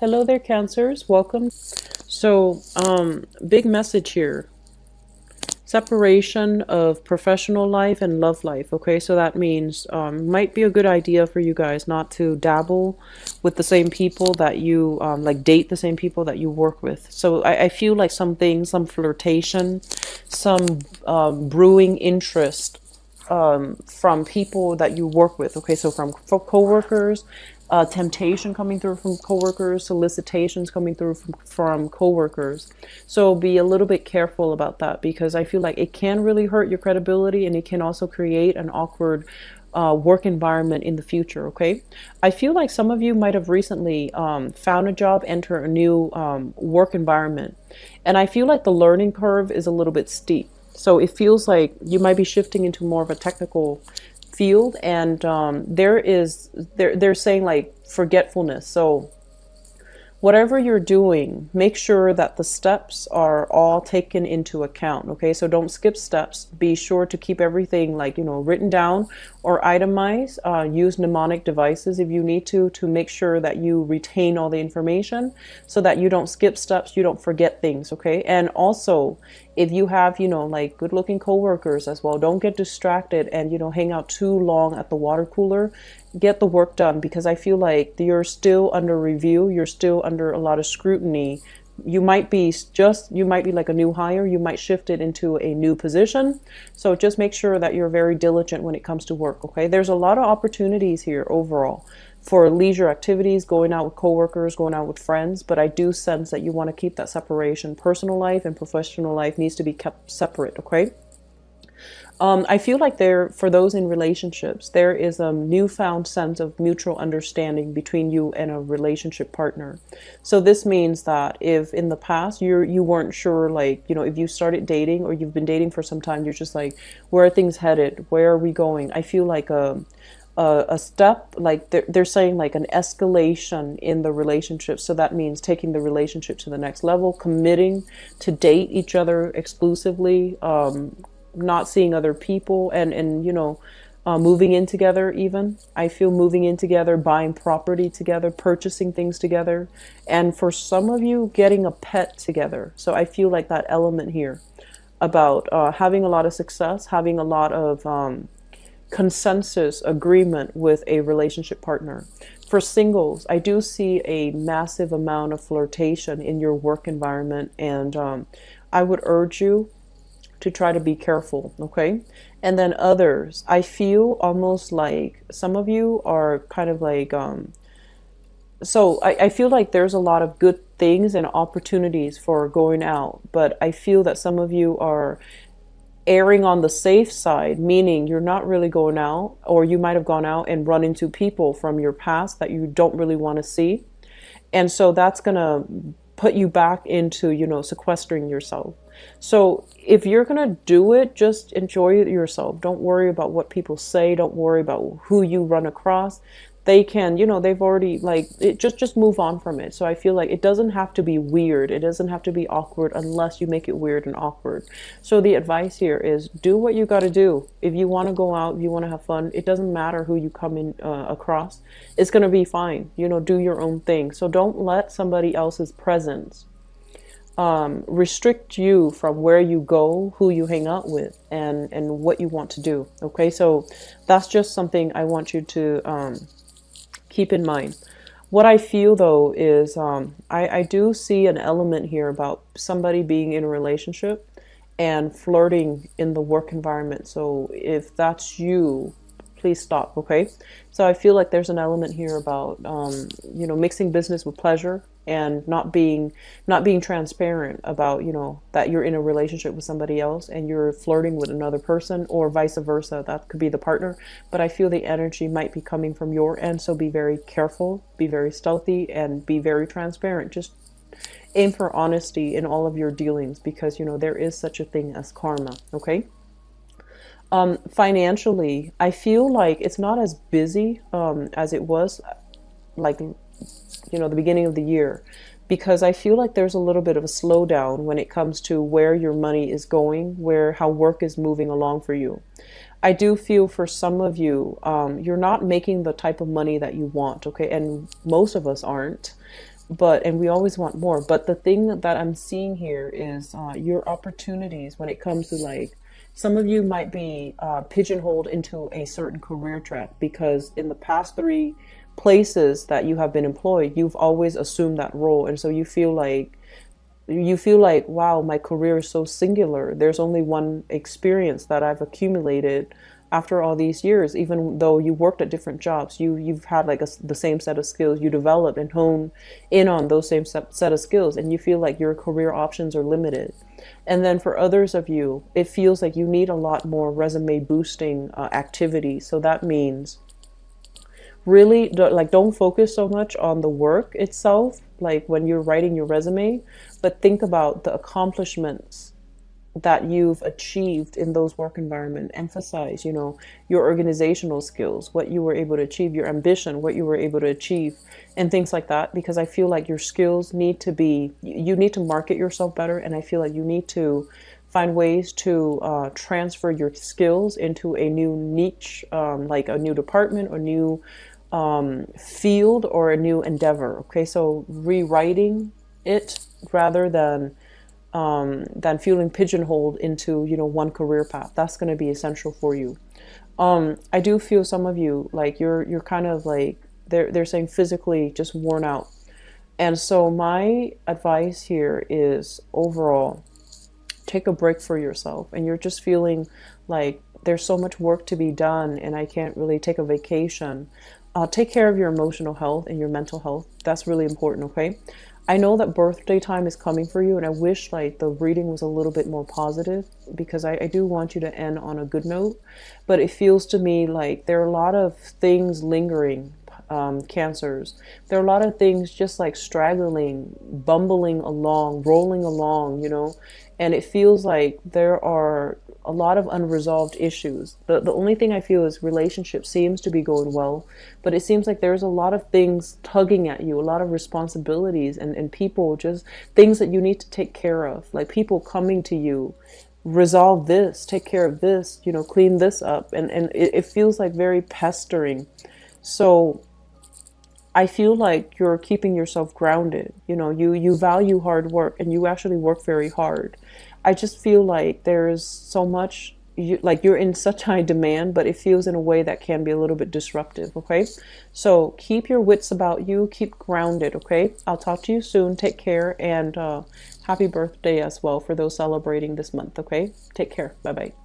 Hello there, Cancers. Welcome. So, big message here. Separation of professional life and love life. Okay, so that means might be a good idea for you guys not to dabble with the same people that you like date the same people that you work with. So I feel like some things, some flirtation, some brewing interest from people that you work with. Okay, so from coworkers, temptation coming through from coworkers, solicitations coming through from coworkers. So be a little bit careful about that because I feel like it can really hurt your credibility and it can also create an awkward work environment in the future. Okay, I feel like some of you might have recently found a job, enter a new work environment, and I feel like the learning curve is a little bit steep. So it feels like you might be shifting into more of a technical field, and they're saying like forgetfulness. So whatever you're doing, make sure that the steps are all taken into account. Okay, so don't skip steps. Be sure to keep everything like, written down or itemize. Use mnemonic devices if you need to make sure that you retain all the information so that you don't skip steps, you don't forget things. Okay, and also if you have, like good looking coworkers as well, don't get distracted and, hang out too long at the water cooler. Get the work done because I feel like you're still under review. You're still under a lot of scrutiny. You might be like a new hire. You might shift it into a new position. So just make sure that you're very diligent when it comes to work. Okay. There's a lot of opportunities here overall for leisure activities, going out with coworkers, going out with friends. But I do sense that you want to keep that separation. Personal life and professional life needs to be kept separate. Okay. I feel like for those in relationships, there is a newfound sense of mutual understanding between you and a relationship partner. So this means that if in the past you weren't sure, like, if you started dating or you've been dating for some time, you're just like, where are things headed? Where are we going? I feel like a step, like they're saying like an escalation in the relationship. So that means taking the relationship to the next level, committing to date each other exclusively, not seeing other people, and moving in together. Even I feel moving in together, buying property together, purchasing things together, and for some of you getting a pet together. So I feel like that element here about having a lot of success, having a lot of consensus agreement with a relationship partner. For singles, I do see a massive amount of flirtation in your work environment, and I would urge you to try to be careful. Okay. And then others, I feel almost like some of you are kind of like so I feel like there's a lot of good things and opportunities for going out, but I feel that some of you are erring on the safe side, meaning you're not really going out, or you might have gone out and run into people from your past that you don't really want to see. And so that's going to put you back into, sequestering yourself. So if you're going to do it, just enjoy it yourself. Don't worry about what people say. Don't worry about who you run across. They can, they've already like it, just move on from it. So I feel like it doesn't have to be weird. It doesn't have to be awkward unless you make it weird and awkward. So the advice here is do what you got to do. If you want to go out, if you want to have fun, it doesn't matter who you come in across. It's going to be fine. Do your own thing. So don't let somebody else's presence restrict you from where you go, who you hang out with, and what you want to do. Okay, so that's just something I want you to keep in mind. What I feel though is I do see an element here about somebody being in a relationship and flirting in the work environment. So if that's you, please stop. Okay, so I feel like there's an element here about mixing business with pleasure and not being transparent about that you're in a relationship with somebody else and you're flirting with another person, or vice versa. That could be the partner, but I feel the energy might be coming from your end. So be very careful, be very stealthy, and be very transparent. Just aim for honesty in all of your dealings, because there is such a thing as karma. Okay. Financially, I feel like it's not as busy as it was like the beginning of the year, because I feel like there's a little bit of a slowdown when it comes to where your money is going, how work is moving along for you. I do feel for some of you, you're not making the type of money that you want, okay? And most of us aren't. and we always want more. But the thing that I'm seeing here is your opportunities when it comes to, like, some of you might be pigeonholed into a certain career track because in the past 3 places that you have been employed, you've always assumed that role. And so you feel like, wow, my career is so singular. There's only one experience that I've accumulated after all these years. Even though you worked at different jobs, you've had like the same set of skills. You developed and honed in on those same set of skills, and you feel like your career options are limited. And then for others of you, it feels like you need a lot more resume boosting activity. So that means really don't focus so much on the work itself, like when you're writing your resume, but think about the accomplishments that you've achieved in those work environment. Emphasize, your organizational skills, what you were able to achieve, your ambition, what you were able to achieve, and things like that. Because I feel like your skills need to be, you need to market yourself better. And I feel like you need to find ways to transfer your skills into a new niche, like a new department or new field or a new endeavor. Okay, so rewriting it rather than feeling pigeonholed into one career path. That's going to be essential for you. I do feel some of you, like, you're kind of like, they're saying physically just worn out. And so my advice here is, overall, take a break for yourself. And you're just feeling like there's so much work to be done and I can't really take a vacation. Take care of your emotional health and your mental health. That's really important, okay? I know that birthday time is coming for you, and I wish like the reading was a little bit more positive, because I do want you to end on a good note. But it feels to me like there are a lot of things lingering, Cancers. There are a lot of things just like straggling, bumbling along, rolling along, and it feels like there are a lot of unresolved issues. The only thing I feel is relationship seems to be going well, but it seems like there's a lot of things tugging at you, a lot of responsibilities and people, just things that you need to take care of, like people coming to you, resolve this, take care of this, clean this up. And it feels like very pestering. So I feel like you're keeping yourself grounded. You value hard work and you actually work very hard. I just feel like there's so much, you're in such high demand, but it feels in a way that can be a little bit disruptive, okay? So keep your wits about you, keep grounded, okay? I'll talk to you soon. Take care, and happy birthday as well for those celebrating this month, okay? Take care. Bye-bye.